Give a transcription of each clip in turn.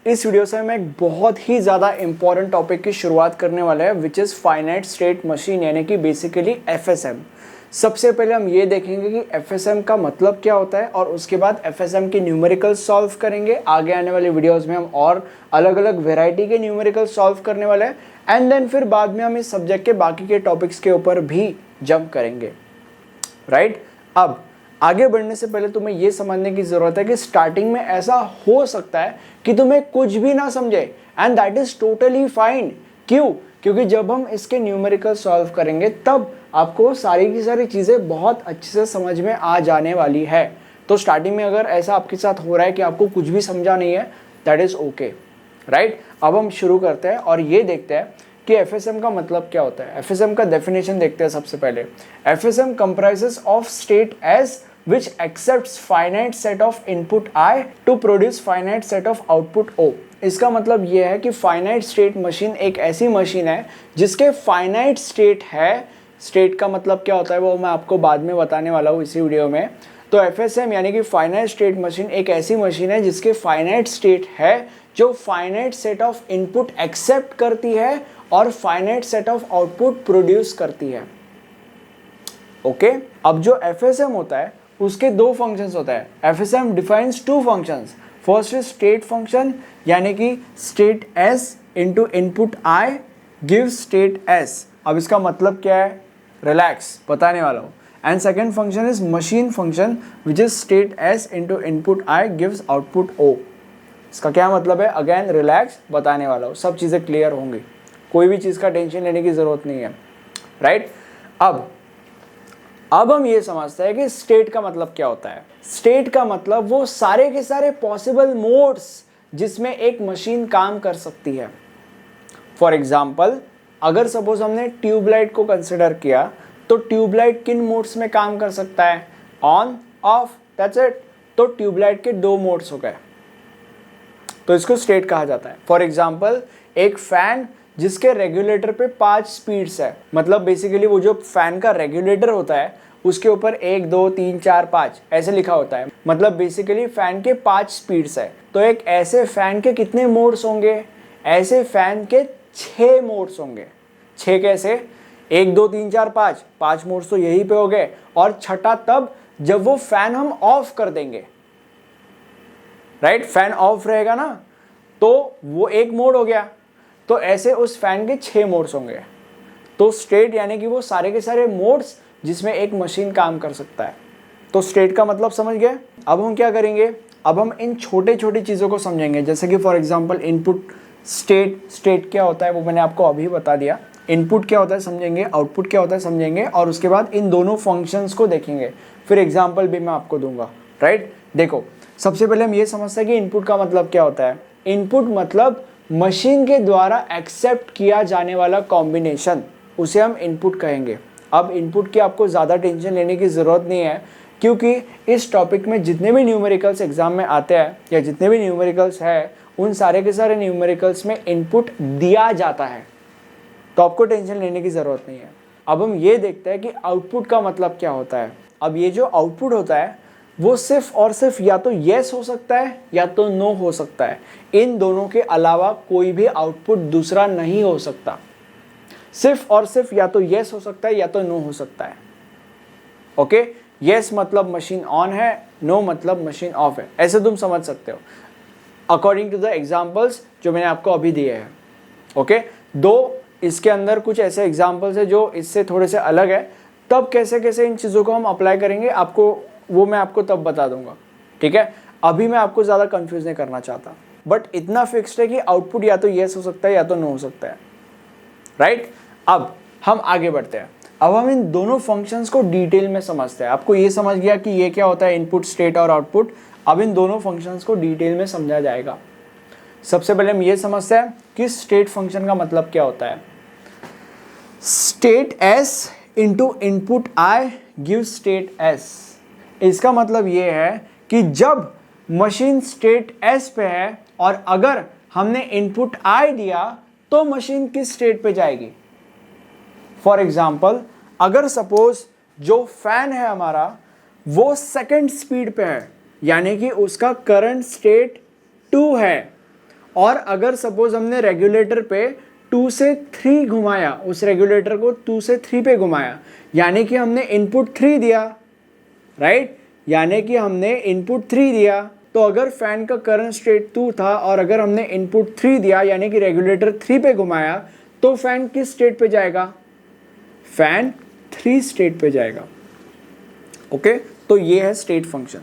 इस वीडियो से मैं एक बहुत ही ज़्यादा इंपॉर्टेंट टॉपिक की शुरुआत करने वाला है which is finite state machine यानी कि बेसिकली एफएसएम। सबसे पहले हम ये देखेंगे कि एफएसएम का मतलब क्या होता है और उसके बाद एफएसएम के न्यूमेरिकल सॉल्व करेंगे। आगे आने वाले वीडियोस में हम और अलग अलग वेराइटी के न्यूमेरिकल सॉल्व करने वाले हैं एंड देन फिर बाद में हम इस सब्जेक्ट के बाकी के टॉपिक्स के ऊपर भी जंप करेंगे। राइट, अब आगे बढ़ने से पहले तुम्हें यह समझने की जरूरत है कि स्टार्टिंग में ऐसा हो सकता है कि तुम्हें कुछ भी ना समझे and that is totally fine. क्यों? क्योंकि जब हम इसके न्यूमेरिकल सॉल्व करेंगे तब आपको सारी की सारी चीज़ें बहुत अच्छे से समझ में आ जाने वाली है। तो स्टार्टिंग में अगर ऐसा आपके साथ हो रहा है कि आपको कुछ भी समझा नहीं है, दैट इज़ ओके। राइट, अब हम शुरू करते हैं और ये देखते हैं कि एफएसएम का मतलब क्या होता है। एफएसएम का डेफिनेशन देखते हैं सबसे पहले। FSM comprises of state as which accepts finite set of input I to produce finite set of output O। इसका मतलब यह है कि फाइनाइट स्टेट मशीन एक ऐसी मशीन है जिसके फाइनाइट स्टेट है। स्टेट का मतलब क्या होता है वो मैं आपको बाद में बताने वाला हूँ इसी वीडियो में। तो एफएसएम यानी कि फाइनाइट स्टेट मशीन एक ऐसी मशीन है जिसके फाइनाइट स्टेट है जो finite set of input accept करती है और finite set of output produce करती है। ओके, अब जो एफएसएम होता है उसके दो फंक्शंस होता है। FSM defines two functions. First is state function यानी कि state S into input I gives state S. अब इसका मतलब क्या है रिलैक्स बताने वाला हूँ। And second function is machine function which is state S into input I gives output O. इसका क्या मतलब है अगेन रिलैक्स बताने वाला हूँ, सब चीज़ें क्लियर होंगी, कोई भी चीज़ का टेंशन लेने की ज़रूरत नहीं है। राइट, अब हम ये समझते हैं कि स्टेट का मतलब क्या होता है। स्टेट का मतलब वो सारे के सारे पॉसिबल मोड्स जिसमें एक मशीन काम कर सकती है। फॉर एग्जाम्पल, अगर सपोज हमने ट्यूबलाइट को कंसिडर किया तो ट्यूबलाइट किन मोड्स में काम कर सकता है? On, of, that's it. तो ट्यूबलाइट के दो मोड्स हो गए, तो इसको स्टेट कहा जाता है। फॉर एग्जाम्पल, एक फैन जिसके रेगुलेटर पे 5 स्पीड्स है, मतलब बेसिकली वो जो फैन का रेगुलेटर होता है उसके ऊपर 1 2 3 4 5 ऐसे लिखा होता है, मतलब बेसिकली फैन के 5 स्पीड्स है। तो एक ऐसे फैन के कितने मोड्स होंगे? ऐसे फैन के 6 मोड्स होंगे। 6 कैसे? 1 2 3 4 5, 5 मोड्स तो यहीं पे हो गए, और छठा तब जब वो फैन हम ऑफ कर देंगे। राइट, फैन ऑफ रहेगा ना तो वो एक मोड हो गया, तो ऐसे उस फैन के 6 मोड्स होंगे। तो स्टेट यानी कि वो सारे के सारे मोड्स जिसमें एक मशीन काम कर सकता है। तो स्टेट का मतलब समझ गए। अब हम क्या करेंगे, अब हम इन छोटे छोटी चीज़ों को समझेंगे, जैसे कि फॉर एग्जांपल इनपुट स्टेट क्या होता है वो मैंने आपको अभी बता दिया। इनपुट क्या होता है समझेंगे, आउटपुट क्या होता है समझेंगे, और उसके बाद इन दोनों फंक्शंस को देखेंगे। फिर एग्जाम्पल भी मैं आपको दूंगा। राइट, देखो सबसे पहले हम ये समझते हैं कि इनपुट का मतलब क्या होता है। इनपुट मतलब मशीन के द्वारा एक्सेप्ट किया जाने वाला कॉम्बिनेशन, उसे हम इनपुट कहेंगे। अब इनपुट की आपको ज़्यादा टेंशन लेने की ज़रूरत नहीं है, क्योंकि इस टॉपिक में जितने भी न्यूमेरिकल्स एग्जाम में आते हैं या जितने भी न्यूमेरिकल्स हैं उन सारे के सारे न्यूमेरिकल्स में इनपुट दिया जाता है, तो आपको टेंशन लेने की ज़रूरत नहीं है। अब हम ये देखते हैं कि आउटपुट का मतलब क्या होता है। अब ये जो आउटपुट होता है वो सिर्फ और सिर्फ या तो येस हो सकता है या तो नो हो सकता है। इन दोनों के अलावा कोई भी आउटपुट दूसरा नहीं हो सकता। सिर्फ और सिर्फ या तो येस हो सकता है या तो नो हो सकता है। ओके, येस मतलब मशीन ऑन है, नो मतलब मशीन ऑफ है, ऐसे तुम समझ सकते हो अकॉर्डिंग टू द एग्जाम्पल्स जो मैंने आपको अभी दिए हैं। ओके, दो इसके अंदर कुछ ऐसे एग्जाम्पल्स है जो इससे थोड़े से अलग है, तब कैसे कैसे इन चीज़ों को हम अप्लाई करेंगे आपको वो मैं आपको तब बता दूंगा। ठीक है, अभी मैं आपको ज़्यादा कंफ्यूज नहीं करना चाहता, बट इतना फिक्स्ड है कि आउटपुट या तो येस हो सकता है या तो नो हो सकता है। राइट, अब हम आगे बढ़ते हैं। अब हम इन दोनों फंक्शंस को डिटेल में समझते हैं। आपको ये समझ गया कि ये क्या होता है इनपुट, स्टेट और आउटपुट। अब इन दोनों फंक्शंस को डिटेल में समझा जाएगा। सबसे पहले हम ये समझते हैं कि स्टेट फंक्शन का मतलब क्या होता है। State S into input I give state S. इसका मतलब ये है कि जब मशीन स्टेट एस पे है और अगर हमने इनपुट आई दिया तो मशीन किस स्टेट पे जाएगी। फॉर एग्जाम्पल, अगर सपोज जो फैन है हमारा वो सेकंड स्पीड पे है, यानी कि उसका करंट स्टेट 2 है, और अगर सपोज हमने रेगुलेटर पे 2 से 3 घुमाया, उस रेगुलेटर को 2 से 3 पे घुमाया, यानी कि हमने इनपुट 3 दिया, राइट, यानी कि हमने इनपुट 3 दिया। तो अगर फैन का करंट स्टेट 2 था और अगर हमने इनपुट 3 दिया यानी कि रेगुलेटर 3 पे घुमाया, तो फैन किस स्टेट पे जाएगा? फैन 3 स्टेट पे जाएगा। ओके, तो ये है स्टेट फंक्शन।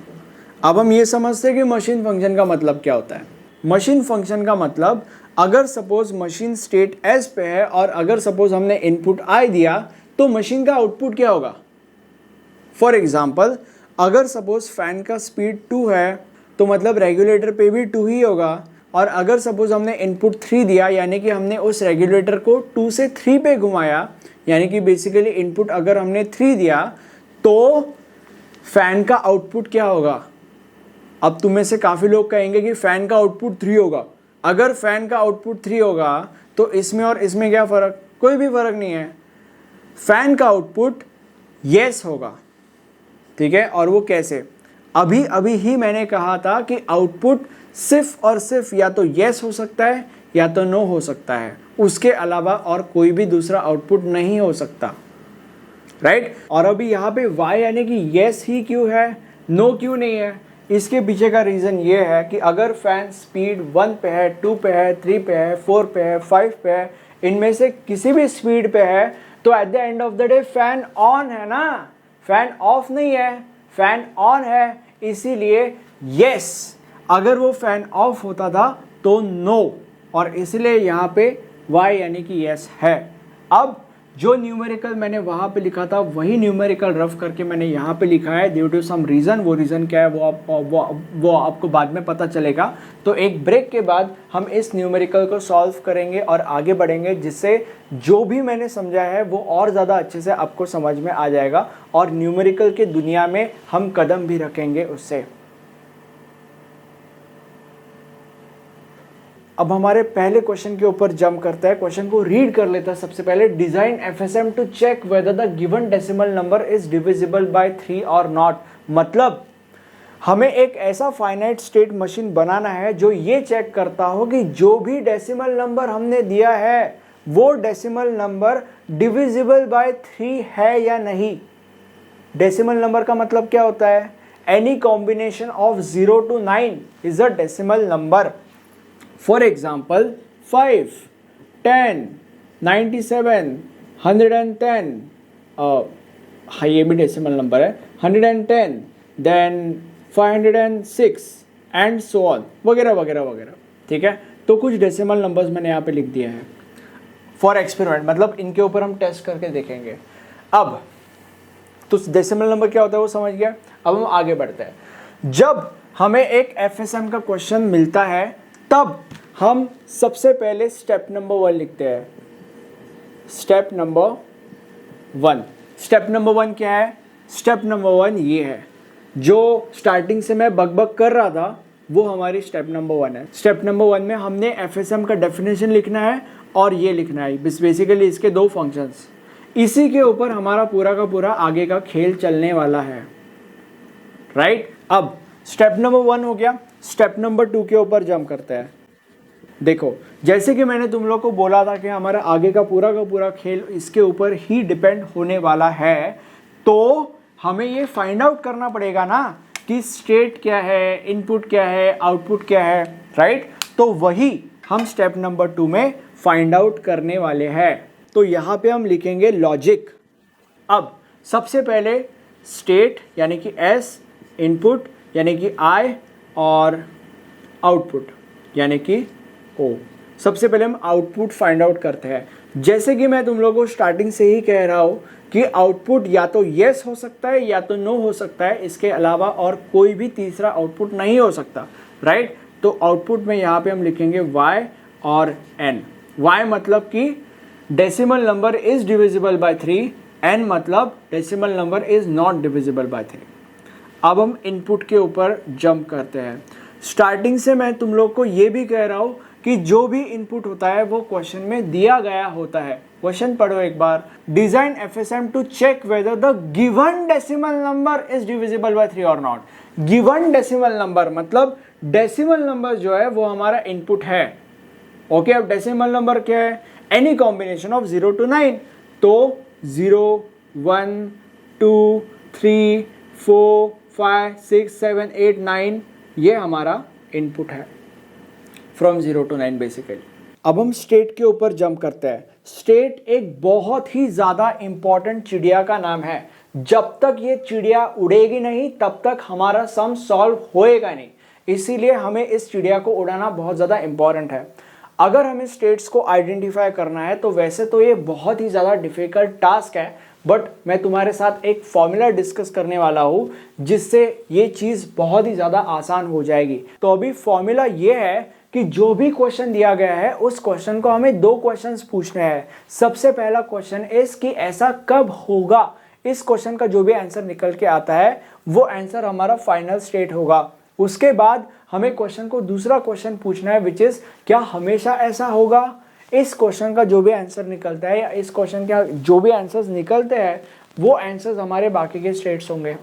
अब हम ये समझते हैं कि मशीन फंक्शन का मतलब क्या होता है। मशीन फंक्शन का मतलब, अगर सपोज मशीन स्टेट एस पे है और अगर सपोज हमने इनपुट आई दिया, तो मशीन का आउटपुट क्या होगा? फॉर एग्जाम्पल, अगर सपोज फैन का स्पीड 2 है तो मतलब रेगुलेटर पे भी 2 ही होगा, और अगर सपोज हमने इनपुट 3 दिया यानी कि हमने उस रेगुलेटर को 2 से 3 पे घुमाया, यानी कि बेसिकली इनपुट अगर हमने 3 दिया तो फैन का आउटपुट क्या होगा? अब तुम में से काफ़ी लोग कहेंगे कि फैन का आउटपुट 3 होगा। अगर फैन का आउटपुट 3 होगा तो इसमें और इसमें क्या फ़र्क? कोई भी फ़र्क नहीं है। फैन का आउटपुट येस होगा, ठीक है। और वो कैसे? अभी अभी ही मैंने कहा था कि आउटपुट सिर्फ और सिर्फ या तो येस हो सकता है या तो नो हो सकता है, उसके अलावा और कोई भी दूसरा आउटपुट नहीं हो सकता, राइट। और अभी यहाँ पे वाई यानी कि येस ही क्यों है, नो क्यों नहीं है? इसके पीछे का रीज़न ये है कि अगर फैन स्पीड 1 पे है, 2 पे है, 3 पे है, 4 पे है, 5 पे है, इनमें से किसी भी स्पीड पे है, तो at the end of the day fan on है ना, फैन ऑफ नहीं है, फैन ऑन है। इसीलिए यस, अगर वो फैन ऑफ होता था तो नो, और इसलिए यहाँ पे वाई यानी कि यस है। अब जो न्यूमेरिकल मैंने वहाँ पे लिखा था वही न्यूमेरिकल रफ करके मैंने यहाँ पे लिखा है ड्यू टू सम रीज़न। वो रीज़न क्या है वो आपको बाद में पता चलेगा। तो एक ब्रेक के बाद हम इस न्यूमेरिकल को सॉल्व करेंगे और आगे बढ़ेंगे, जिससे जो भी मैंने समझा है वो और ज़्यादा अच्छे से आपको समझ में आ जाएगा और न्यूमेरिकल की दुनिया में हम कदम भी रखेंगे उससे। अब हमारे पहले क्वेश्चन के ऊपर जंप करता है, क्वेश्चन को रीड कर लेता है सबसे पहले। Design FSM to check whether the given decimal number is divisible by 3 और नॉट। मतलब हमें एक ऐसा फाइनाइट स्टेट मशीन बनाना है जो ये चेक करता हो कि जो भी डेसिमल नंबर हमने दिया है वो डेसिमल नंबर डिविजिबल बाय 3 है या नहीं। डेसिमल नंबर का मतलब क्या होता है? Any combination of 0 to 9 is a decimal number. For example 5, 10, 97, 110, हाँ ये भी डेसिमल नंबर है, 110, देन 506 एंड सो ऑन, वगैरह वगैरह वगैरह, ठीक है। तो कुछ डेसिमल नंबर्स मैंने यहाँ पे लिख दिए हैं फॉर एक्सपेरिमेंट, मतलब इनके ऊपर हम टेस्ट करके देखेंगे। अब तो डेसिमल नंबर क्या होता है वो समझ गया। अब हम आगे बढ़ते हैं। जब हमें एक एफएसएम का क्वेश्चन मिलता है तब हम सबसे पहले स्टेप नंबर 1 लिखते हैं। स्टेप नंबर 1, स्टेप नंबर 1 क्या है? स्टेप नंबर 1 ये है, जो स्टार्टिंग से मैं बकबक कर रहा था वो हमारी स्टेप नंबर 1 है। स्टेप नंबर 1 में हमने एफएसएम का डेफिनेशन लिखना है और ये लिखना है बेसिकली इसके 2 फंक्शंस। इसी के ऊपर हमारा पूरा का पूरा आगे का खेल चलने वाला है, राइट। अब स्टेप नंबर 1 हो गया, स्टेप नंबर 2 के ऊपर जंप करते हैं। देखो, जैसे कि मैंने तुम लोग को बोला था कि हमारा आगे का पूरा खेल इसके ऊपर ही डिपेंड होने वाला है, तो हमें ये फाइंड आउट करना पड़ेगा ना कि स्टेट क्या है, इनपुट क्या है, आउटपुट क्या है, राइट। तो वही हम स्टेप नंबर 2 में फाइंड आउट करने वाले हैं। तो यहाँ पे हम लिखेंगे लॉजिक। अब सबसे पहले स्टेट यानी कि एस, इनपुट यानी कि आई और आउटपुट यानी कि ओ। सबसे पहले हम आउटपुट फाइंड आउट करते हैं। जैसे कि मैं तुम लोगों को स्टार्टिंग से ही कह रहा हूँ कि आउटपुट या तो येस हो सकता है या तो नो हो सकता है, इसके अलावा और कोई भी तीसरा आउटपुट नहीं हो सकता, राइट। तो आउटपुट में यहाँ पे हम लिखेंगे y और n। y मतलब कि decimal number is divisible by 3, n मतलब decimal number is not divisible by 3। अब हम इनपुट के ऊपर जंप करते हैं। स्टार्टिंग से मैं तुम लोग को ये भी कह रहा हूँ कि जो भी इनपुट होता है वो क्वेश्चन में दिया गया होता है। क्वेश्चन पढ़ो एक बार। Design FSM to check whether the given decimal number is divisible by 3 और नॉट। गिवन डेसिमल नंबर मतलब डेसिमल नंबर जो है वो हमारा इनपुट है। ओके, अब डेसिमल नंबर क्या है? Any combination of 0 to 9। तो 0, 1, 2, 3, 4, 5, 6, 7, 8, 9 ये हमारा इनपुट है फ्रॉम 0 to 9 बेसिकली। अब हम स्टेट के ऊपर जंप करते हैं। स्टेट एक बहुत ही ज़्यादा इंपॉर्टेंट चिड़िया का नाम है। जब तक ये चिड़िया उड़ेगी नहीं तब तक हमारा सम सॉल्व होएगा नहीं, इसीलिए हमें इस चिड़िया को उड़ाना बहुत ज़्यादा इंपॉर्टेंट है। अगर हमें स्टेट्स को आइडेंटिफाई करना है तो वैसे तो ये बहुत ही ज़्यादा डिफिकल्ट टास्क है, बट मैं तुम्हारे साथ एक फॉर्मूला डिस्कस करने वाला हूँ जिससे ये चीज़ बहुत ही ज़्यादा आसान हो जाएगी। तो अभी फॉर्मूला ये है कि जो भी क्वेश्चन दिया गया है उस क्वेश्चन को हमें दो क्वेश्चंस पूछने हैं। सबसे पहला क्वेश्चन इस कि ऐसा कब होगा। इस क्वेश्चन का जो भी आंसर निकल के आता है वो आंसर हमारा फाइनल स्टेट होगा। उसके बाद हमें क्वेश्चन को दूसरा क्वेश्चन पूछना है विच इज क्या हमेशा ऐसा होगा। इस क्वेश्चन का जो भी आंसर निकलता है या इस क्वेश्चन के जो भी आंसर्स निकलते हैं वो आंसर्स हमारे बाकी के स्टेट्स होंगे।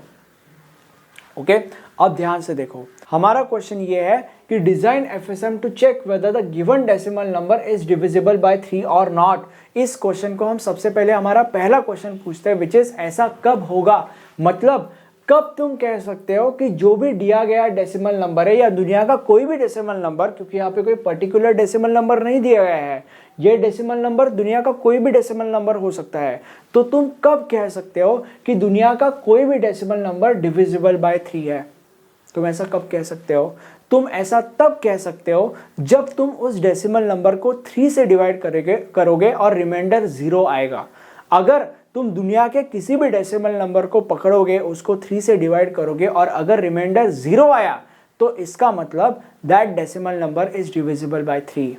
ओके, अब ध्यान से देखो, हमारा क्वेश्चन ये है कि design FSM to check whether the given decimal number is divisible by 3 और नॉट। इस क्वेश्चन को हम सबसे पहले हमारा पहला क्वेश्चन पूछते हैं विच इज ऐसा कब होगा। मतलब कब तुम कह सकते हो कि जो भी दिया गया डेसिमल नंबर है या दुनिया का कोई भी डेसिमल नंबर, क्योंकि यहाँ पे कोई पर्टिकुलर डेसिमल नंबर नहीं दिया गया है, ये डेसिमल नंबर दुनिया का कोई भी डेसिमल नंबर हो सकता है, तो तुम कब कह सकते हो कि दुनिया का कोई भी डेसिमल नंबर डिविजिबल बाय 3 है। तुम ऐसा कब कह सकते हो? तुम ऐसा तब कह सकते हो जब तुम उस डेसिमल नंबर को 3 से डिवाइड करोगे और रिमाइंडर 0 आएगा। अगर तुम दुनिया के किसी भी डेसिमल नंबर को पकड़ोगे, उसको 3 से डिवाइड करोगे और अगर रिमाइंडर 0 आया तो इसका मतलब that decimal number is divisible by 3,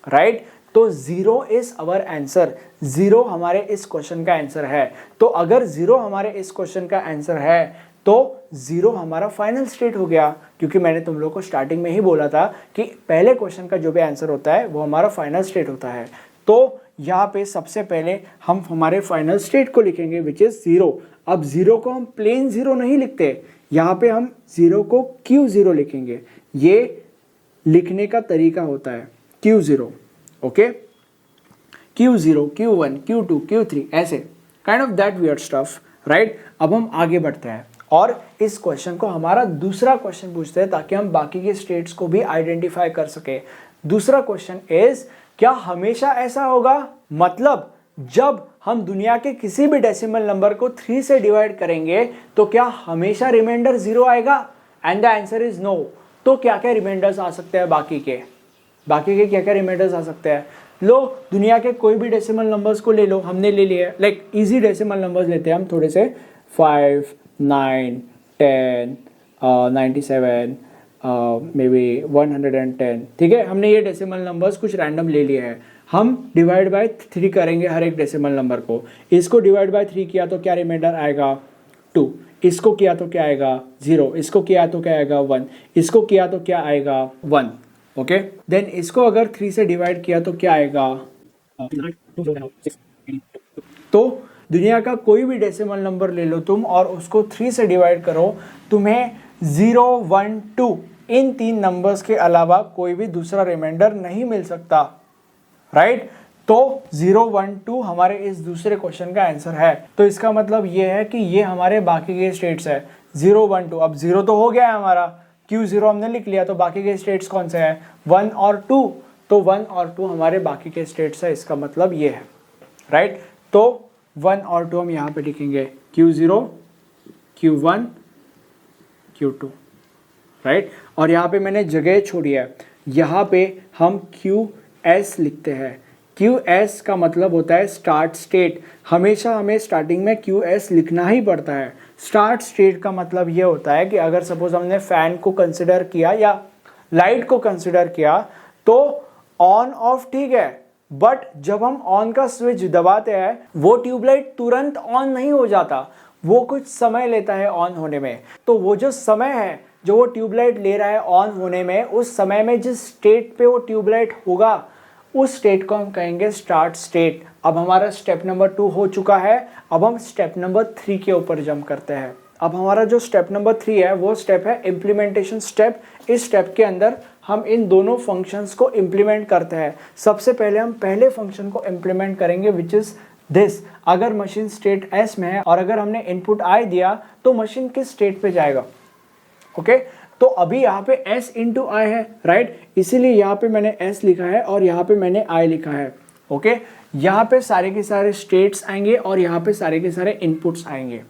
right. तो 0 इज अवर आंसर। 0 हमारे इस क्वेश्चन का आंसर है। तो अगर 0 हमारे इस क्वेश्चन का आंसर है तो 0 हमारा फाइनल स्टेट हो गया, क्योंकि मैंने तुम लोग को स्टार्टिंग में ही बोला था कि पहले क्वेश्चन का जो भी आंसर होता है वो हमारा फाइनल स्टेट होता है। तो यहाँ पे सबसे पहले हम हमारे फाइनल स्टेट को लिखेंगे विच इज 0। अब 0 को हम प्लेन 0 नहीं लिखते, यहाँ पे हम 0 को Q0 लिखेंगे। ये लिखने का तरीका होता है Q0, okay, Q0, Q1, Q2, Q3 ऐसे kind of that weird stuff, right. अब हम आगे बढ़ते हैं और इस क्वेश्चन को हमारा दूसरा क्वेश्चन पूछते हैं ताकि हम बाकी के स्टेट्स को भी आइडेंटिफाई कर सके। दूसरा क्वेश्चन इज क्या हमेशा ऐसा होगा। मतलब जब हम दुनिया के किसी भी डेसिमल नंबर को 3 से डिवाइड करेंगे तो क्या हमेशा रिमाइंडर 0 आएगा। And the answer is no. तो क्या क्या रिमाइंडर्स आ सकते हैं बाकी के क्या क्या रिमाइंडर्स आ सकते हैं। लो दुनिया के कोई भी डेसिमल नंबर्स को ले लो, हमने ले लिए, लाइक इजी डेसिमल नंबर्स लेते हैं हम थोड़े से, 5, 9, 10, 97, मे बी 110, ठीक है। हमने ये डेसिमल नंबर्स कुछ रैंडम ले लिए हैं। हम डिवाइड बाय 3 करेंगे हर एक डेसिमल नंबर को। इसको डिवाइड बाय 3 किया तो क्या रिमाइंडर आएगा 2, इसको किया तो क्या आएगा 0, इसको किया तो क्या आएगा 1, इसको किया तो क्या आएगा 1, ओके। देन इसको अगर 3 से डिवाइड किया तो क्या आएगा, तो दुनिया का कोई भी डेसिमल नंबर ले लो तुम और उसको 3 से डिवाइड करो, तुम्हें 0, 1, 2 इन 3 नंबर्स के अलावा कोई भी दूसरा रिमाइंडर नहीं मिल सकता, राइट। तो 0, 1, 2 हमारे इस दूसरे क्वेश्चन का आंसर है। तो इसका मतलब ये है कि ये हमारे बाकी के स्टेट्स है 0, 1, 2। अब 0 तो हो गया है हमारा, Q0 हमने लिख लिया, तो बाकी के स्टेट्स कौन से हैं 1 और 2। तो 1 और 2 हमारे बाकी के स्टेट्स है, इसका मतलब ये है, राइट। तो 1 और 2 हम यहाँ पे लिखेंगे Q0, Q1, Q2, राइट। और यहाँ पे मैंने जगह छोड़ी है, यहाँ पे हम QS लिखते हैं। QS का मतलब होता है स्टार्ट स्टेट। हमेशा हमें स्टार्टिंग में QS लिखना ही पड़ता है। स्टार्ट स्टेट का मतलब ये होता है कि अगर सपोज हमने फैन को कंसिडर किया या लाइट को कंसिडर किया तो ऑन ऑफ ठीक है, बट जब हम ऑन का स्विच दबाते हैं वो ट्यूबलाइट तुरंत ऑन नहीं हो जाता, वो कुछ समय लेता है ऑन होने में। तो वो जो समय है जो वो ट्यूबलाइट ले रहा है ऑन होने में, उस समय में जिस स्टेट पे वो ट्यूबलाइट होगा उस स्टेट को हम कहेंगे स्टार्ट स्टेट। अब हमारा स्टेप नंबर 2 हो चुका है, अब हम स्टेप नंबर 3 के ऊपर जंप करते हैं। अब हमारा जो स्टेप नंबर 3 है वो स्टेप है इम्प्लीमेंटेशन स्टेप। इस स्टेप के अंदर हम इन दोनों फंक्शंस को इम्प्लीमेंट करते हैं। सबसे पहले हम पहले फंक्शन को इम्प्लीमेंट करेंगे विच इज दिस। अगर मशीन स्टेट एस में है और अगर हमने इनपुट आई दिया तो मशीन किस स्टेट पे जाएगा। ओके तो अभी यहाँ पे s इंटू आई है, राइट, इसीलिए यहाँ पे मैंने s लिखा है और यहाँ पे मैंने i लिखा है। ओके यहाँ पे सारे के सारे स्टेट्स आएंगे और यहाँ पे सारे के सारे इनपुट्स आएंगे,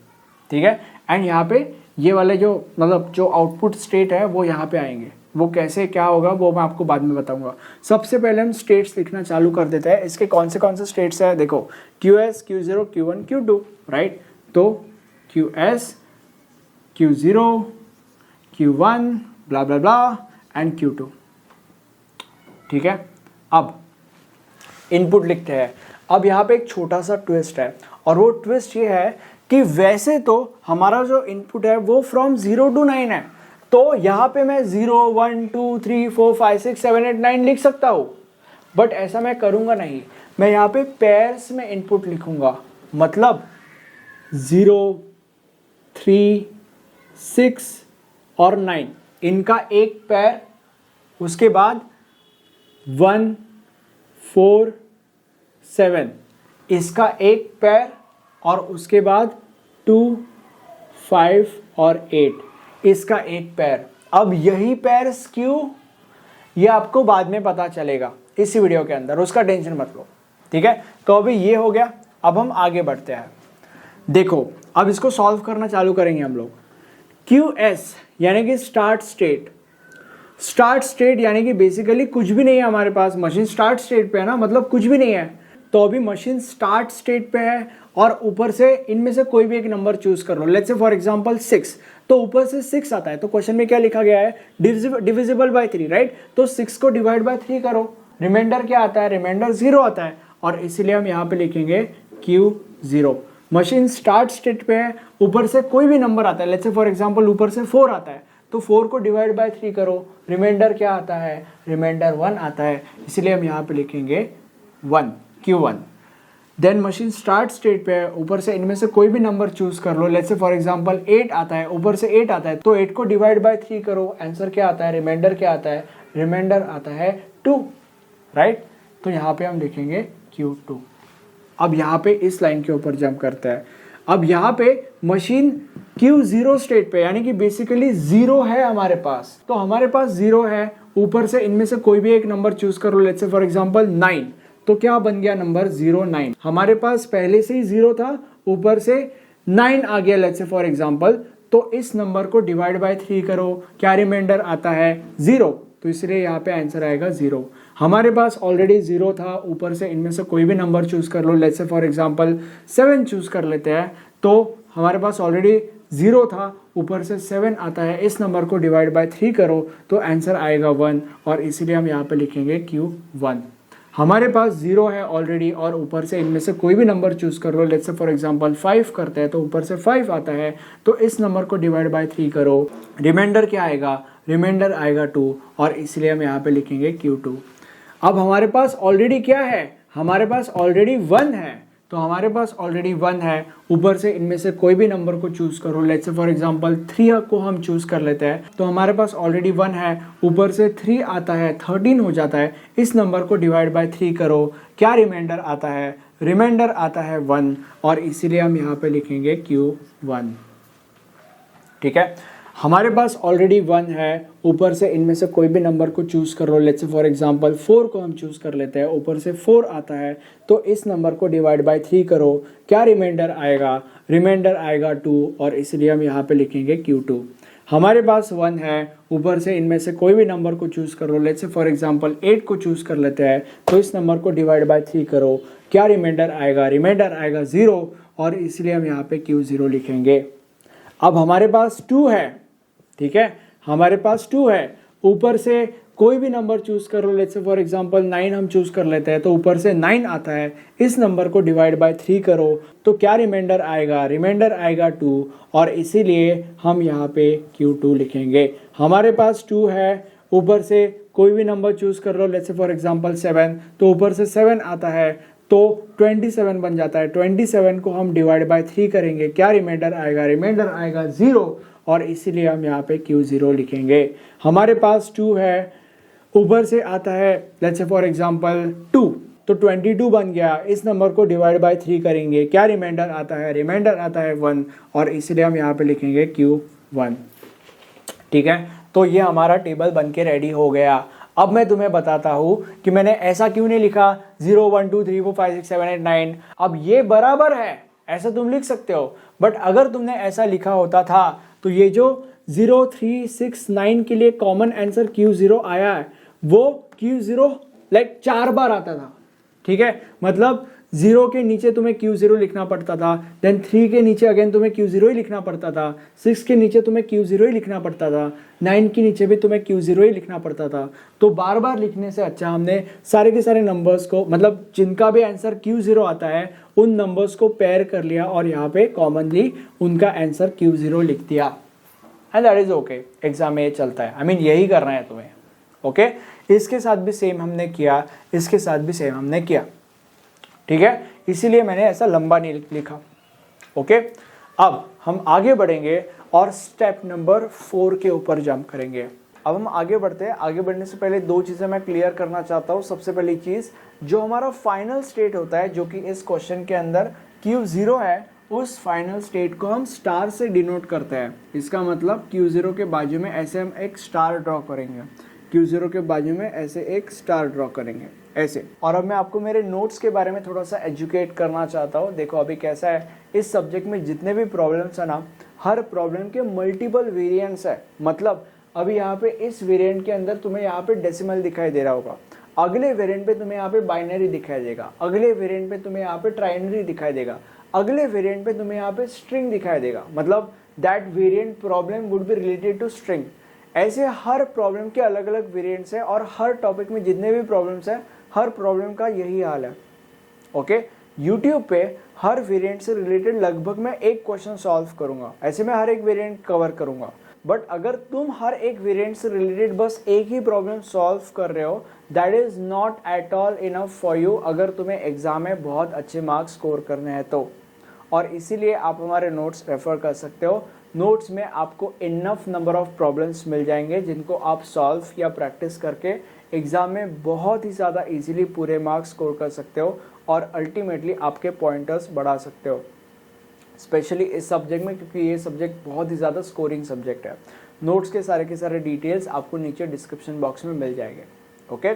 ठीक है। एंड यहाँ पे ये वाले जो मतलब जो आउटपुट स्टेट है वो यहाँ पे आएंगे। वो कैसे क्या होगा वो मैं आपको बाद में बताऊंगा। सबसे पहले हम स्टेट्स लिखना चालू कर देते हैं। इसके कौन से स्टेट्स है देखो, QS, Q0, Q1, Q2, right. तो QS, Q0, Q1 blah blah blah and Q2, ठीक है। अब इनपुट लिखते हैं। अब यहाँ पे एक छोटा सा ट्विस्ट है और वो ट्विस्ट ये है कि वैसे तो हमारा जो इनपुट है वो फ्रॉम 0 to 9 है, तो यहाँ पे मैं 0, 1, 2, 3, 4, 5, 6, 7, 8, 9 लिख सकता हूँ, बट ऐसा मैं करूँगा नहीं। मैं यहाँ पे पेयर्स में इनपुट लिखूँगा, मतलब 0, 3, 6 और 9 इनका एक पैर, उसके बाद 1, 4, 7 इसका एक पैर और उसके बाद 2, 5 और 8 इसका एक पैर। अब यही पैर स्क्यू ये आपको बाद में पता चलेगा इसी वीडियो के अंदर, उसका टेंशन मत लो, ठीक है। तो अभी ये हो गया। अब हम आगे बढ़ते हैं। देखो अब इसको सॉल्व करना चालू करेंगे हम लोग। QS यानी कि स्टार्ट स्टेट। स्टार्ट स्टेट यानी कि बेसिकली कुछ भी नहीं है हमारे पास, मशीन स्टार्ट स्टेट पे है ना, मतलब कुछ भी नहीं है। तो अभी मशीन स्टार्ट स्टेट पे है और ऊपर से इनमें से कोई भी एक नंबर चूज कर लो। लेट्स से फॉर एग्जांपल 6, तो ऊपर से 6 आता है, तो क्वेश्चन में क्या लिखा गया है, डिविजिबल बाय 3, राइट। तो 6 को डिवाइड बाय 3 करो, रिमाइंडर क्या आता है, रिमाइंडर 0 आता है और इसीलिए हम यहाँ पे लिखेंगे Q0। मशीन स्टार्ट स्टेट पे है, ऊपर से कोई भी नंबर आता है, लेट्स से फॉर एग्जांपल ऊपर से 4 आता है, तो 4 को डिवाइड बाय 3 करो, रिमाइंडर क्या आता है, रिमाइंडर 1 आता है, इसलिए हम यहाँ पे लिखेंगे 1, Q1। Then machine start state पे है, ऊपर से इनमें से कोई भी नंबर चूज कर लो, लेट्स से फॉर एग्जांपल 8 आता है, ऊपर से 8 आता है, तो 8 को डिवाइड बाय 3 करो, आंसर क्या आता है, रिमाइंडर क्या आता है, रिमाइंडर आता है 2, राइट। तो यहाँ पे हम लिखेंगे Q2। अब यहाँ पे इस लाइन के ऊपर जंप करता है। अब यहाँ पे मशीन Q0 स्टेट पे, यानी कि बेसिकली 0 है हमारे पास, तो हमारे पास 0 है, ऊपर से इनमें से कोई भी एक नंबर चूज करो, लेट्स से फॉर एग्जांपल 9, तो क्या बन गया नंबर 0, 9। हमारे पास पहले से ही 0 था, ऊपर से 9 आ गया, लेट्स से फॉर एग्जांपल, तो इस नंबर को डिवाइड बाय 3 करो, क्या रिमाइंडर आता है 0, तो इसलिए यहाँ पे आंसर आएगा 0। हमारे पास ऑलरेडी 0 था, ऊपर से इनमें से कोई भी नंबर चूज कर लो, let's say for example 7 choose कर लेते हैं, तो हमारे पास ऑलरेडी 0 था, ऊपर से 7 आता है, इस नंबर को डिवाइड बाय 3 करो तो आंसर आएगा 1 और इसीलिए हम यहाँ पे लिखेंगे Q1। हमारे पास 0 है ऑलरेडी और ऊपर से इनमें से कोई भी नंबर चूज कर लो, लेट्स से फॉर एग्जांपल 5 करते हैं, तो ऊपर से 5 आता है, तो इस नंबर को डिवाइड बाय 3 करो, रिमाइंडर क्या आएगा, रिमाइंडर आएगा 2 और इसलिए हम यहाँ पे लिखेंगे Q2। अब हमारे पास ऑलरेडी क्या है, हमारे पास ऑलरेडी 1 है, तो हमारे पास ऑलरेडी 1 है, ऊपर से इनमें से कोई भी नंबर को चूज करो, लेट्स से फॉर एग्जांपल 3 को हम चूज कर लेते हैं, तो हमारे पास ऑलरेडी 1 है, ऊपर से 3 आता है, 13 हो जाता है, इस नंबर को डिवाइड बाय 3 करो, क्या रिमाइंडर आता है, रिमाइंडर आता है 1 और इसीलिए हम यहाँ पे लिखेंगे Q1, ठीक है। हमारे पास ऑलरेडी 1 है, ऊपर से इनमें से कोई भी नंबर को चूज कर लो, लेट्स से फॉर एग्जांपल 4 को हम चूज कर लेते हैं, ऊपर से 4 आता है, तो इस नंबर को डिवाइड बाय 3 करो, क्या रिमाइंडर आएगा, रिमाइंडर आएगा 2 और इसलिए हम यहाँ पे लिखेंगे Q2। हमारे पास 1 है, ऊपर से इनमें से कोई भी नंबर को चूज कर लो, लेट्स से फॉर एग्जांपल 8 को चूज कर लेते हैं, तो इस नंबर को डिवाइड बाय 3 करो, क्या रिमाइंडर आएगा, रिमाइंडर आएगा 0 और इसलिए हम यहाँ पे Q0 लिखेंगे। अब हमारे पास 2 है, ठीक है, हमारे पास 2 है, ऊपर से कोई भी नंबर चूज कर लो, लेट्स से फॉर एग्जांपल 9 हम चूज कर लेते हैं, तो ऊपर से 9 आता है, इस नंबर को डिवाइड बाय 3 करो, तो क्या रिमाइंडर आएगा, रिमाइंडर आएगा 2 और इसीलिए हम यहाँ पे Q2 लिखेंगे। हमारे पास 2 है, ऊपर से कोई भी नंबर चूज कर लो, लेट्स से फॉर एग्जांपल 7, तो ऊपर से 7 आता है, तो 27 बन जाता है। 27 को हम डिवाइड बाय 3 करेंगे, क्या रिमाइंडर आएगा? रिमाइंडर आएगा 0, और इसीलिए हम यहाँ पे Q0 लिखेंगे। हमारे पास 2 है, ऊपर से आता है लेट्स से फॉर एग्जांपल 2, तो 22 बन गया। इस नंबर को डिवाइड बाय 3 करेंगे, क्या रिमाइंडर आता है? रिमाइंडर आता है 1, और इसलिए हम यहाँ पे लिखेंगे Q1। ठीक है, तो ये हमारा टेबल बन के रेडी हो गया। अब मैं तुम्हें बताता हूं कि मैंने ऐसा क्यों नहीं लिखा 0 1 2 3 4 5 6 7 8 9। अब ये बराबर है, ऐसा तुम लिख सकते हो, बट अगर तुमने ऐसा लिखा होता था तो ये जो 0 3 6 9 के लिए कॉमन आंसर Q0 आया है, वो Q0 लाइक 4 बार आता था। ठीक है, मतलब 0 के नीचे तुम्हें Q0 लिखना पड़ता था, देन 3 के नीचे अगेन तुम्हें Q0 ही लिखना पड़ता था, 6 के नीचे तुम्हें Q0 ही लिखना पड़ता था, 9 के नीचे भी तुम्हें Q0 ही लिखना पड़ता था। तो बार बार लिखने से अच्छा हमने सारे के सारे नंबर्स को, मतलब जिनका भी आंसर Q0 आता है उन नंबर्स को पेयर कर लिया और यहाँ पे कॉमनली उनका आंसर Q0 लिख दिया, and that is okay. Exam में ये चलता है, आई मीन यही करना है तुम्हें। ओके, इसके साथ भी सेम हमने किया, इसके साथ भी सेम हमने किया। ठीक है, इसीलिए मैंने ऐसा लंबा नहीं लिखा। ओके, अब हम आगे बढ़ेंगे और स्टेप नंबर 4 के ऊपर जंप करेंगे। अब हम आगे बढ़ते हैं। आगे बढ़ने से पहले 2 चीजें मैं क्लियर करना चाहता हूं। सबसे पहली चीज, जो हमारा फाइनल स्टेट होता है, जो कि इस क्वेश्चन के अंदर Q0 है, उस फाइनल स्टेट को हम स्टार से डिनोट करते हैं। इसका मतलब Q0 के बाजू में ऐसे हम एक स्टार ड्रॉ करेंगे, Q0 के बाजू में ऐसे एक स्टार ड्रॉ करेंगे, ऐसे। और अब मैं आपको मेरे नोट्स के बारे में थोड़ा सा एजुकेट करना चाहता हूँ। देखो अभी कैसा है, इस सब्जेक्ट में जितने भी प्रॉब्लम्स है ना, हर प्रॉब्लम के मल्टीपल वेरिएंट्स है। मतलब अभी यहाँ पे इस वेरिएंट के अंदर तुम्हें यहाँ पे डेसिमल दिखाई दे रहा होगा, अगले वेरिएंट पे तुम्हें यहाँ पे बाइनरी दिखाई देगा, अगले वेरिएंट पे तुम्हें यहाँ पे ट्राइनरी दिखाई देगा, अगले वेरिएंट पे तुम्हें यहाँ पे स्ट्रिंग दिखाई देगा। मतलब that variant problem would be related to string. ऐसे हर प्रॉब्लम के अलग अलग वेरिएंट्स हैं, और हर टॉपिक में जितने भी प्रॉब्लम्स हैं, हर प्रॉब्लम का यही हाल है। ओके, यूट्यूब पे हर वेरिएंट से रिलेटेड लगभग मैं एक क्वेश्चन सॉल्व करूंगा, ऐसे मैं हर एक वेरिएंट कवर करूंगा। बट अगर तुम हर एक वेरिएंट से रिलेटेड बस एक ही प्रॉब्लम सॉल्व कर रहे हो, that is not at all enough for you, अगर तुम्हें एग्जाम में बहुत अच्छे मार्क्स स्कोर करने हैं तो। और इसीलिए आप हमारे नोट्स रेफर कर सकते हो। नोट्स में आपको इनफ नंबर ऑफ प्रॉब्लम्स मिल जाएंगे जिनको आप सॉल्व या प्रैक्टिस करके एग्जाम में बहुत ही ज़्यादा इजीली पूरे मार्क्स स्कोर कर सकते हो और अल्टीमेटली आपके पॉइंटर्स बढ़ा सकते हो, स्पेशली इस सब्जेक्ट में, क्योंकि ये सब्जेक्ट बहुत ही ज़्यादा स्कोरिंग सब्जेक्ट है। नोट्स के सारे डिटेल्स आपको नीचे डिस्क्रिप्शन बॉक्स में मिल जाएंगे। ओके,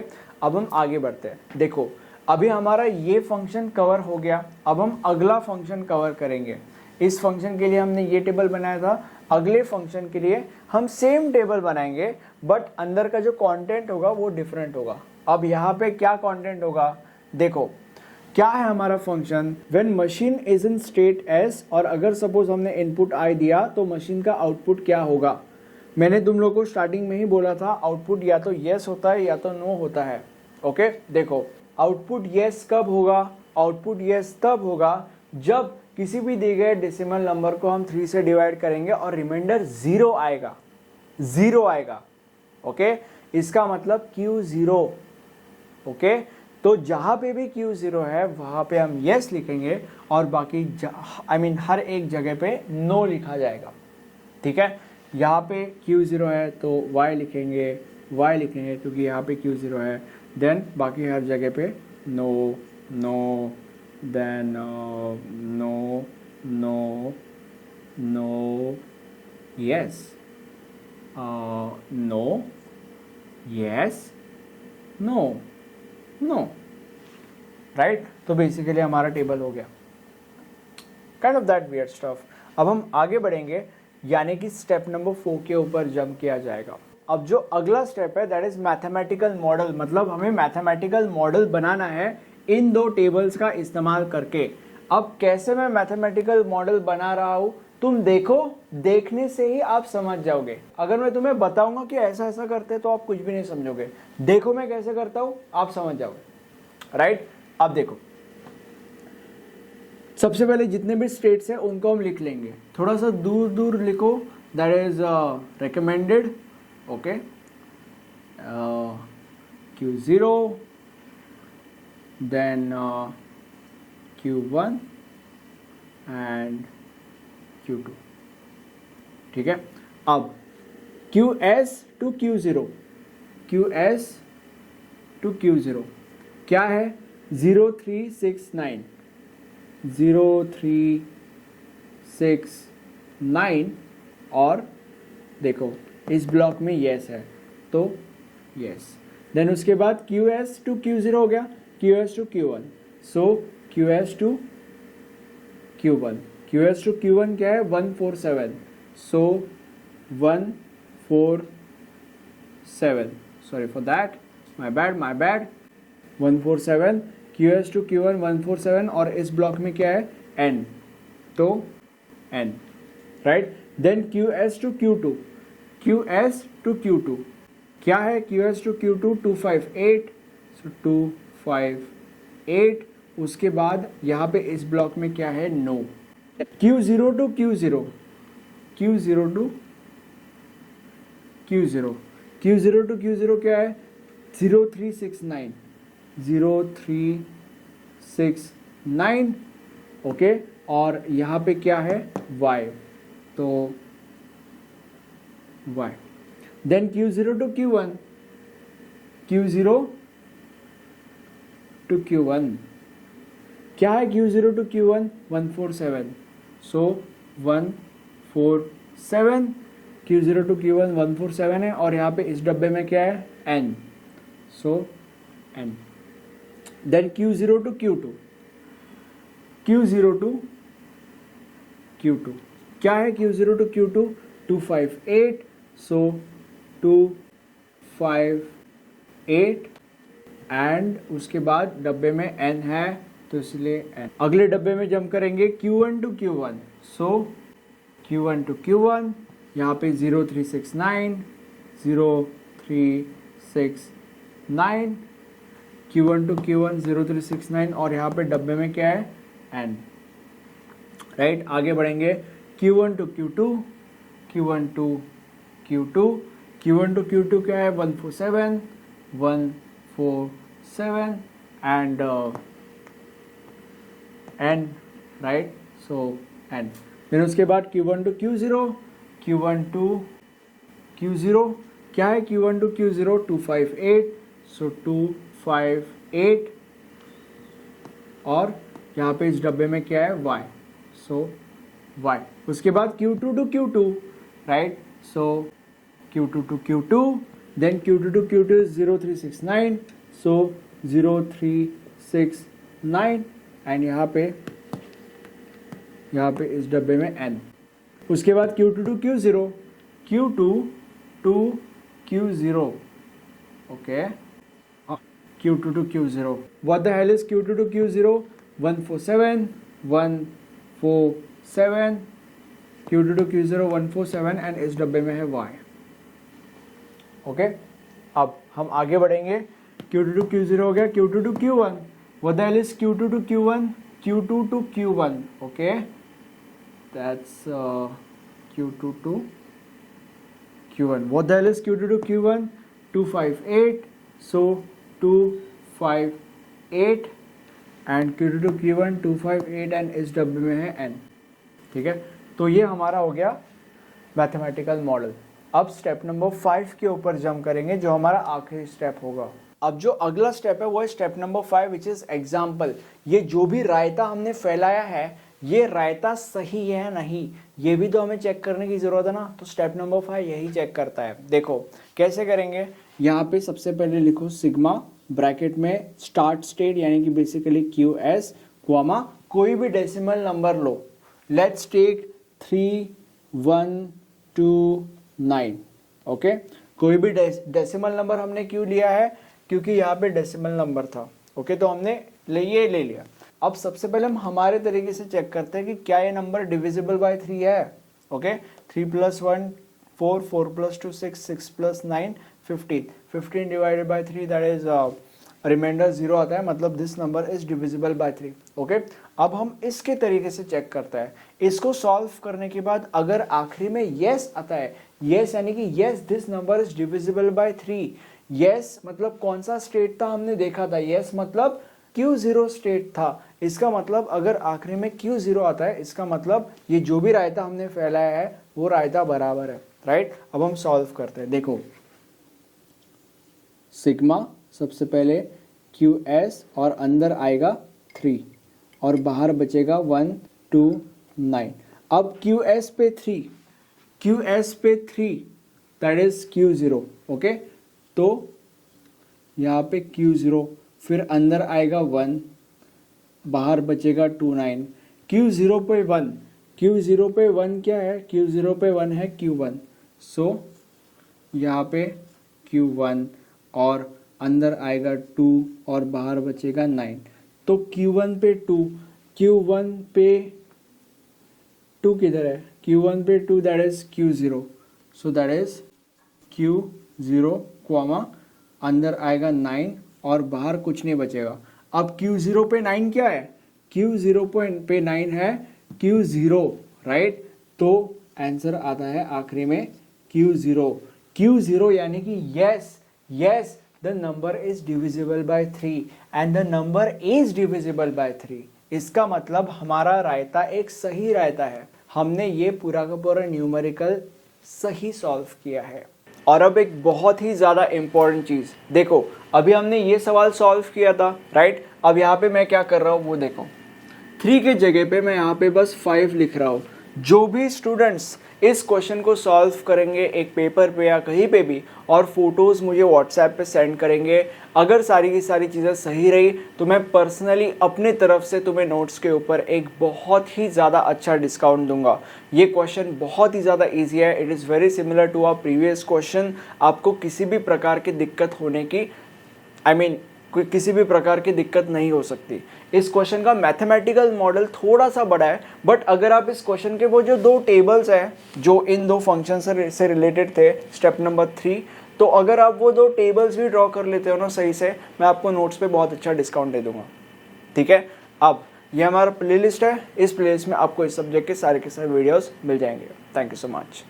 अब हम आगे बढ़ते हैं। देखो अभी हमारा ये फंक्शन कवर हो गया, अब हम अगला फंक्शन कवर करेंगे। इस फंक्शन के लिए हमने ये टेबल बनाया था, अगले फंक्शन के लिए हम सेम टेबल बनाएंगे, बट अंदर का जो कंटेंट होगा वो डिफरेंट होगा। अब यहाँ पे क्या कंटेंट होगा, देखो क्या है हमारा function, when machine is in state S, और अगर सपोज हमने इनपुट आई दिया तो मशीन का आउटपुट क्या होगा। मैंने तुम लोग को स्टार्टिंग में ही बोला था आउटपुट या तो येस होता है या तो नो होता है। ओके, देखो आउटपुट येस कब होगा, आउटपुट येस तब होगा जब किसी भी दिए गए डेसिमल नंबर को हम 3 से डिवाइड करेंगे और रिमाइंडर 0 आएगा, 0 आएगा। ओके, इसका मतलब Q0। ओके, तो जहां पे भी Q0 है वहां पे हम यस लिखेंगे और बाकी हर एक जगह पे नो लिखा जाएगा। ठीक है, यहाँ पे Q0 है तो y लिखेंगे, क्योंकि यहाँ पे Q0 है। देन बाकी हर जगह पे no, then no, yes, no, yes, no, right. तो बेसिकली हमारा टेबल हो गया, kind of that weird stuff. अब हम आगे बढ़ेंगे, यानी कि स्टेप नंबर 4 के ऊपर जंप किया जाएगा। अब जो अगला स्टेप है दैट इज मैथमेटिकल मॉडल, मतलब हमें मैथमेटिकल मॉडल बनाना है इन 2 टेबल्स का इस्तेमाल करके। अब कैसे मैं मैथमेटिकल मॉडल बना रहा हूं तुम देखो, देखने से ही आप समझ जाओगे। अगर मैं तुम्हें बताऊंगा कि ऐसा ऐसा करते तो आप कुछ भी नहीं समझोगे। देखो मैं कैसे करता हूं, आप समझ जाओगे, राइट। अब देखो सबसे पहले जितने भी स्टेट्स हैं उनको हम लिख लेंगे, थोड़ा सा दूर दूर लिखो, that is recommended. Okay, Q0, then Q1 and Q2, ठीक है। अब QS to Q0, QS to Q0 क्या है, 0369, 0369, और देखो इस ब्लॉक में येस है तो येस। देन उसके बाद QS टू Q0 हो गया, QS to Q1, so QS to Q1, QS to Q1 क्या है 147, so 147, sorry for that, my bad 147, QS to Q1 147, और इस ब्लॉक में क्या है N, तो N, right. Then QS to Q2, QS to Q2 क्या है, QS टू Q2 258, सो 258, उसके बाद यहाँ पे इस ब्लॉक में क्या है no. Q0 to Q0, Q0 to Q0, Q0 to Q0 क्या है 0369, 0369, ओके। और यहाँ पे क्या है Y, तो Y। Then Q0 to Q1, Q0 to Q1 क्या है, Q0 to Q1 147, so 147, Q0 to Q1 147 है, और यहाँ पे इस डब्बे में क्या है N, so N। Then Q0 to Q2, Q0 to Q2 क्या है, Q0 to Q2 258, so 258, and उसके बाद डब्बे में N है तो इसलिए N। अगले डब्बे में जंप करेंगे Q1 to Q1, so Q1 to Q1 यहाँ पे 0369, 0369, Q1 टू Q1 0369, और यहाँ पे डब्बे में क्या है N, राइट। आगे बढ़ेंगे Q1 to Q2, Q1 to Q2, Q1 to Q2 क्या है 147, 147, and N, right, so N। फिर उसके बाद Q1 to Q0, Q1 to Q0 क्या है, Q1 टू Q0 258, सो 258, और यहाँ पे इस डब्बे में क्या है Y, सो Y। उसके बाद Q2 to Q2, right, so Q2 to Q2, then Q2 to Q2 is 0369, so 0369, and यहाँ पे इस डब्बे में N। उसके बाद Q2 to Q0, Q2 to Q0, okay, Q2 to Q0, what the hell is Q2 to Q0 147, 147, Q2 to Q0 147, and इस डब्बे में है Y, ओके। अब हम आगे बढ़ेंगे, Q2 टू Q0 हो गया, Q2 to Q1, what the hell is Q2 to Q1, Q2 to Q1, okay, that's Q2 to Q1, what the hell is Q2 to Q1 258, so 258, and Q2 to Q1 258, and इस डब्बे में है N, ठीक है। तो ये हमारा हो गया मैथमेटिकल मॉडल। अब स्टेप नंबर 5 के ऊपर जंप करेंगे, जो हमारा आखिरी स्टेप होगा। अब जो अगला स्टेप है वो है step number 5, which is example. ये जो भी रायता हमने फैलाया है, ये रायता सही है नहीं, ये भी तो हमें चेक करने की जरूरत है ना। तो स्टेप नंबर 5 यही चेक करता है। देखो कैसे करेंगे, यहाँ पे सबसे पहले लिखो सिग्मा, ब्रैकेट में स्टार्ट स्टेट यानी कि बेसिकली QS, क्वामा कोई भी डेसिमल नंबर लो, लेट्स टेक 3129, ओके। कोई भी डेसिमल नंबर हमने क्यों लिया है, क्योंकि यहाँ पे डेसिमल नंबर था, ओके, तो हमने ले लिया। अब सबसे पहले हम हमारे तरीके से चेक करते हैं कि क्या ये नंबर डिविजिबल बाय 3 है, okay. 3 + 1 4, 4 + 2 6, 6 + 9 15, 15 divided by 3 that is reminder 0 आता है, मतलब this number is divisible by 3, okay. अब हम इसके तरीके से चेक करते हैं। इसको सॉल्व करने के बाद अगर आखिरी में येस आता है, येस यानी कि yes this number is divisible by 3, yes मतलब कौन सा स्टेट था हमने देखा था, येस मतलब Q0 स्टेट था। इसका मतलब अगर आखिरी में Q0 आता है, इसका मतलब ये जो भी रायता हमने फैलाया है वो रायता बराबर है, राइट। अब हम सॉल्व करते हैं। देखो सिग्मा सबसे पहले QS और अंदर आएगा 3 और बाहर बचेगा 1 2 9। अब QS पे 3 दैट इज Q0, ओके। तो यहाँ पे Q0, फिर अंदर आएगा 1, बाहर बचेगा 2 9। Q0 पे 1 क्या है? Q0 पे 1 है Q1, सो यहाँ पे Q1 और अंदर आएगा 2 और बाहर बचेगा 9। तो Q1 पे 2 किधर है? Q1 पे 2 that is Q0, so that is Q0 comma अंदर आएगा 9 और बाहर कुछ नहीं बचेगा। अब Q0 पे 9 क्या है? Q0 पे 9 है Q0, राइट। तो आंसर आता है आखिरी में Q0 यानी कि yes the number is divisible by 3 and the number is divisible by 3। इसका मतलब हमारा रायता एक सही रायता है। हमने ये पूरा का पूरा न्यूमेरिकल सही सॉल्व किया है। और अब एक बहुत ही ज़्यादा इम्पॉर्टेंट चीज़ देखो, अभी हमने ये सवाल सॉल्व किया था, राइट। अब यहाँ पे मैं क्या कर रहा हूँ वो देखो, 3 के जगह पे मैं यहाँ पे बस 5 लिख रहा हूँ। जो भी स्टूडेंट्स इस क्वेश्चन को सॉल्व करेंगे एक पेपर पे या कहीं पे भी और फोटोज़ मुझे व्हाट्सएप पे सेंड करेंगे, अगर सारी की सारी चीज़ें सही रही तो मैं पर्सनली अपने तरफ से तुम्हें नोट्स के ऊपर एक बहुत ही ज़्यादा अच्छा डिस्काउंट दूंगा। ये क्वेश्चन बहुत ही ज़्यादा ईजी है, it is very similar to our previous question. आपको किसी भी प्रकार की दिक्कत होने की किसी भी प्रकार की दिक्कत नहीं हो सकती। इस क्वेश्चन का मैथमेटिकल मॉडल थोड़ा सा बड़ा है, बट अगर आप इस क्वेश्चन के वो जो 2 टेबल्स हैं जो इन 2 फंक्शन से रिलेटेड थे स्टेप नंबर 3, तो अगर आप वो 2 टेबल्स भी ड्रॉ कर लेते हो ना सही से, मैं आपको नोट्स पे बहुत अच्छा डिस्काउंट दे दूंगा, ठीक है। अब ये हमारा प्लेलिस्ट है, इस प्लेलिस्ट में आपको इस सब्जेक्ट के सारे वीडियोस मिल जाएंगे। Thank you so much.